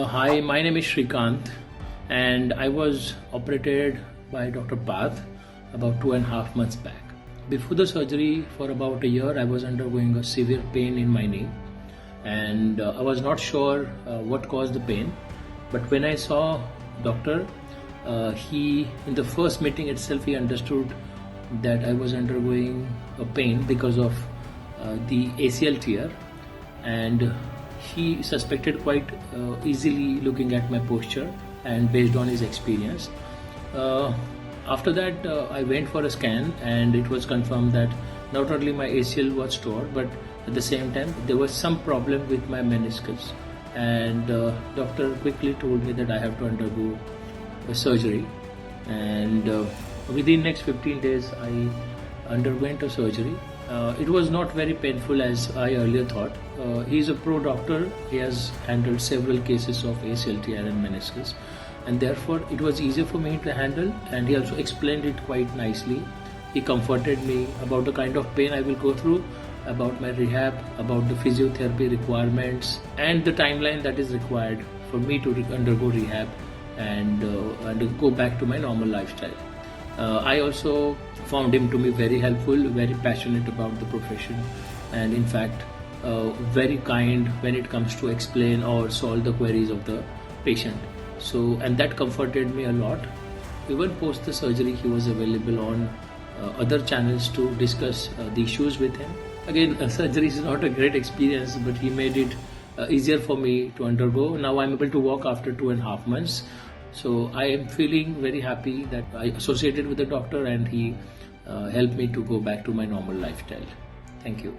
Hi, my name is Shrikant, and I was operated by Dr. Parth about 2.5 months back. Before the surgery, for about a year, I was undergoing a severe pain in my knee, and I was not sure what caused the pain. But when I saw doctor, he in the first meeting itself he understood that I was undergoing a pain because of the ACL tear, and he suspected quite easily looking at my posture and based on his experience. After that, I went for a scan, and it was confirmed that not only my ACL was torn, but at the same time there was some problem with my meniscus, and doctor quickly told me that I have to undergo a surgery, and within next 15 days I underwent a surgery. It was not very painful as I earlier thought. He is a pro doctor. He has handled several cases of ACL tear and meniscus, and therefore it was easier for me to handle, and he also explained it quite nicely. He comforted me about the kind of pain I will go through, about my rehab, about the physiotherapy requirements, and the timeline that is required for me to undergo rehab and go back to my normal lifestyle. I also found him to be very helpful, very passionate about the profession, and in fact very kind when it comes to explain or solve the queries of the patient. And that comforted me a lot. Even post the surgery, he was available on other channels to discuss the issues with him. Again, surgery is not a great experience, but he made it easier for me to undergo. Now I'm able to walk after 2.5 months. So I am feeling very happy that I associated with the doctor, and he helped me to go back to my normal lifestyle. Thank you.